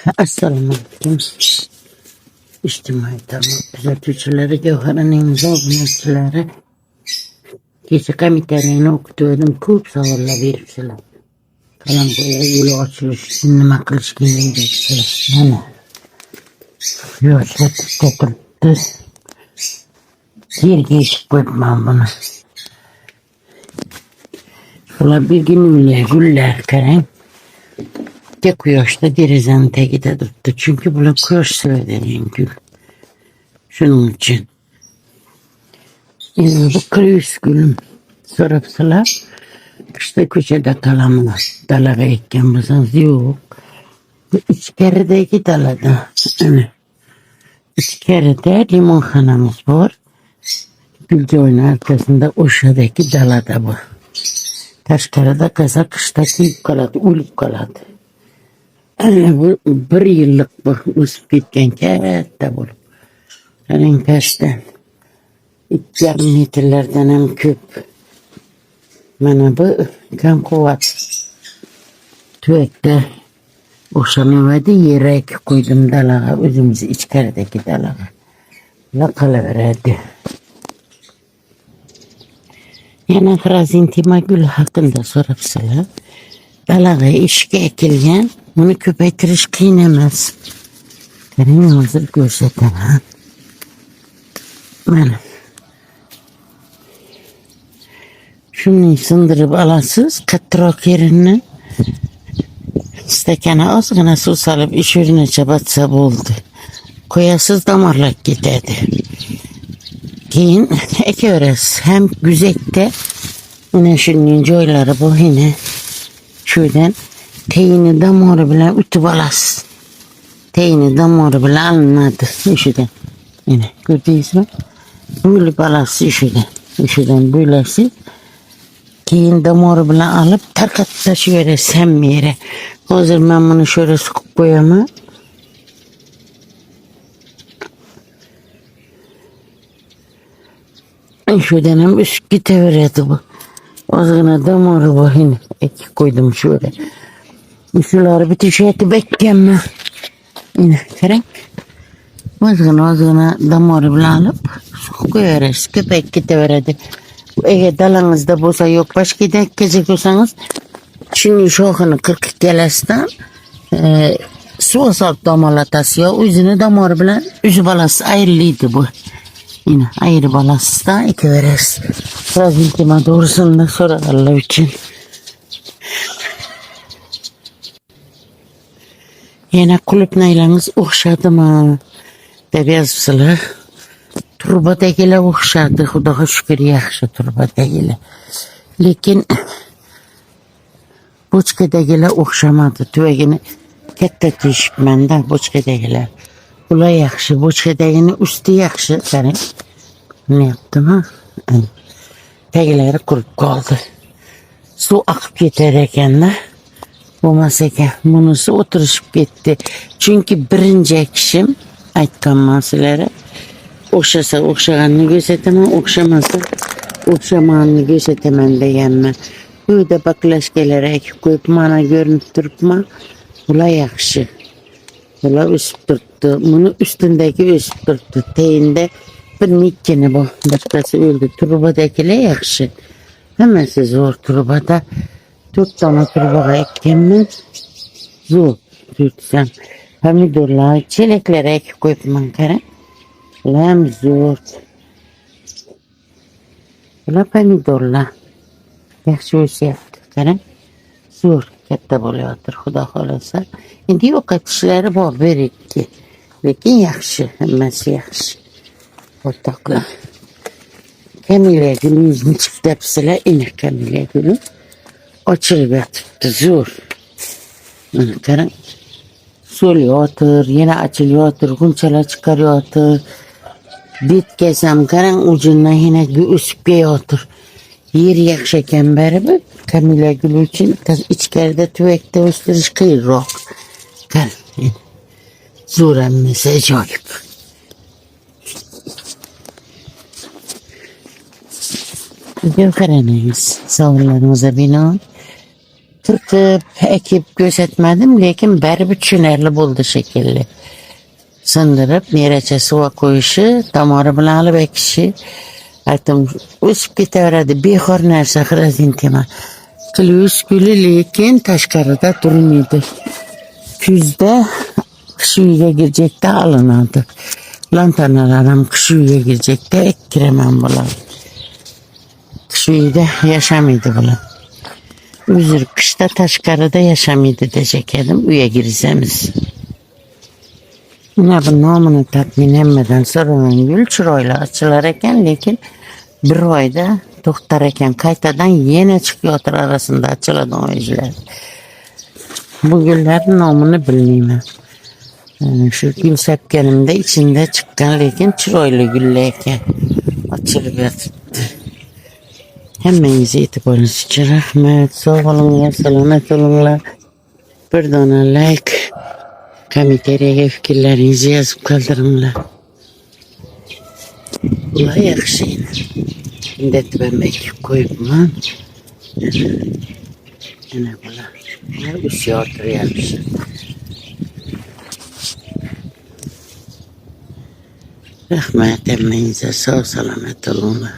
Assalomu alaykum. İçtimai tarmoq kuzatuvchilari, Gavharaning obunachilari. Kecha komitariyani o'qituvdim. Ko'p savollar beribsizlar. Qalamqo'ya yo'li ochilish uchun nima qilish kerak deyapsizlar. Mana yoshlar to'qilibdi. Yerga eshib qo'yibman buni. Ular birgina gullar qarang. Bitta quyoshda derazani tagida turibdi. Chunki bular quyosh sevadigan gul. Shuning uchun. Endi bu kriyus gulim so'rabsizlar. Qishda ko'chada qalamni dalaga ekkan bo'lsangiz, yo'q. Bu ichkaridagi dalada. Ana. İçkarida limonxonamiz bor. Guljoyni arkasida o'shadagi dalada bu. Tashqarida qaza qishda kuyib qoladi, o'lib qoladi. Bu 1 yillik bu o'sib ketgan katta bo'lib. Qarang pastdan 2,5 metrlardan ham ko'p. Mana bu kam quvvat. Tuvakda o'xshamaydi, yerak qo'ydim dalaga, o'zimiz ichkaridagi dalaga. Ular qolaveradi. Yana xrizantema gul haqida so'rabsizlar. Dalaga ishga ekilgan, buni ko'paytirish qiyin emas. Qarang, hozir ko'rsataman. Mana. Shuni sindirib olasiz, qattiqroq yerini. Stakana ozgina suv solib ish o'rnini chabatsa bo'ldi. Qo'yasiz, damarlab ketadi. Keyin ekaverasiz. Ham guzakda mana shuning joylari bor yana. Şuradan teyini damori bilan o'tib olasiz. Teyini damori bilan alinadi. Shundan. Mana ko'rdingizmi? Bo'lib olasiz shundan. Shundan bo'lasiz. Keyin damori bilan olib tarqatib tashlaverasiz hamma yere. Hozir men buni shora suqib qo'yaman. Şuradan ham o'sib ketaveradi bu. Ozgina damori bor yine. Ekib qo'ydim şöyle. Shularni bitishayotib ekkanman. Yine qarang. Ozgina damori bilan olib suqib qo'yaverasiz. Ko'payib ketaveradi. Eğer dalangizda bo'lsa yo'q, boshqa kecha ko'rsangiz, shuning shoxini qirqib kelasizdan suv solib domlatasiz yo o'zini damori bilan uzib olasiz, ayriladi bu. Yine ayirib olasizdan ekaverasiz. Xrizantema to'g'risida so'raganlar uchun. Yana qulupnaylarimiz o'xshadimi deb yozibsizlar. Turbadagilar o'xshadi, Xudoga shukr, yaxshi turbadagilar. Lekin bochkadagilar o'xshamadi. Tuvagini katta teshibmanda bochkadagilar. Ular yaxshi, bochkadagini usti yaxshi, qarang. Ne yaptım? Tagilari qurib qoldi. Suv oqib ketar ekanda. Bo'lmas ekan, bunisi o'tirishib ketdi. Chunki birinchi ekishim, aytganman sizlarga. O'xshasa o'xshaganini ko'rsataman, o'xshamasa o'xshamaganini ko'rsataman deganman. Bu yerda baklashkalar ekib qo'yib, mana ko'rinib turibman. Ular yaxshi. Ular o'sib turibdi. Buni ustundagi o'sib turibdi. Teyinda bir nekkini bor. Bittasi o'ldi. Turbadagilar yaxshi. Hammasi zo'r turbada. 4 dona turbaga ekkanman. Zo'r tursam. Pomidorlar, chelaklar ekib qo'yibman, qarang. Ular zo'r. Ular pomidorlar. Yaxshi o'syapti, qarang. Zo'r katta bo'layotir, Xudo xolasa. Endi yo'qotishlari bor berikki. Lekin yaxshi, hammasi yaxshi. O'rtoqlar. Kamilla gulingizni chiqdapsizlar, ina Kamilla guli. Ochilib yotibdi, zo'r. Mana qarang. So'lyotir, yana ochilyotir, g'unchalar chiqaryotir. Betkazam qarang, ujidan yana o'sib kelyotir. Yer yaxshi ekan baribir. Kamilla guli uchun ichkarida tuvakda o'stirish qiyinroq. Qarang. Zo'r, hammasi ajoyib. Gavharaning savollarimizga binoan tirkib, ekib gözetmedim, lekin baribir tushunarli bo'ldi shekilli. Sindirib, nerecha suva qo'yishi, tomori bilan olib ekishi, aytdim, o'sib ketaveradi, behor narsa, xrizantema. Guli, lekin tashqarida turmaydi. Kuzda qish uyiga girjakda olinadi. Lantanalar ham qish uyiga girjakda ekkiraman bular. Qish uyida yashamaydi bular. Uzr, qishda tashqarida yashamaydi deshak edim, uyga girsamiz. Mana bu nomini tatmin etmeden so'raman, gul chiroyli ochilar ekan, lekin bir oyda to'xtar ekan, qaytadan yana chiqyotir arasida ochiladigan o'yinlar. Bu gullarning nomini bilmayman. Shu gul sepganimda içinde chiqqan, lekin chiroyli gullar ekan. Ochilib yotibdi. Hammangizga e'tiboringiz uchun rahmat. Sog' bo'linglar, salomat bo'linglar. Bir dona like, kommentariyaga fikrlaringizni yozib qoldiringlar. Bular yaxshi edi. Endi ben ekib qo'yibman. Mana bular. Ushyoq o'tiryapmiz. Rahmat, hammangizga sog' salomat bo'linglar.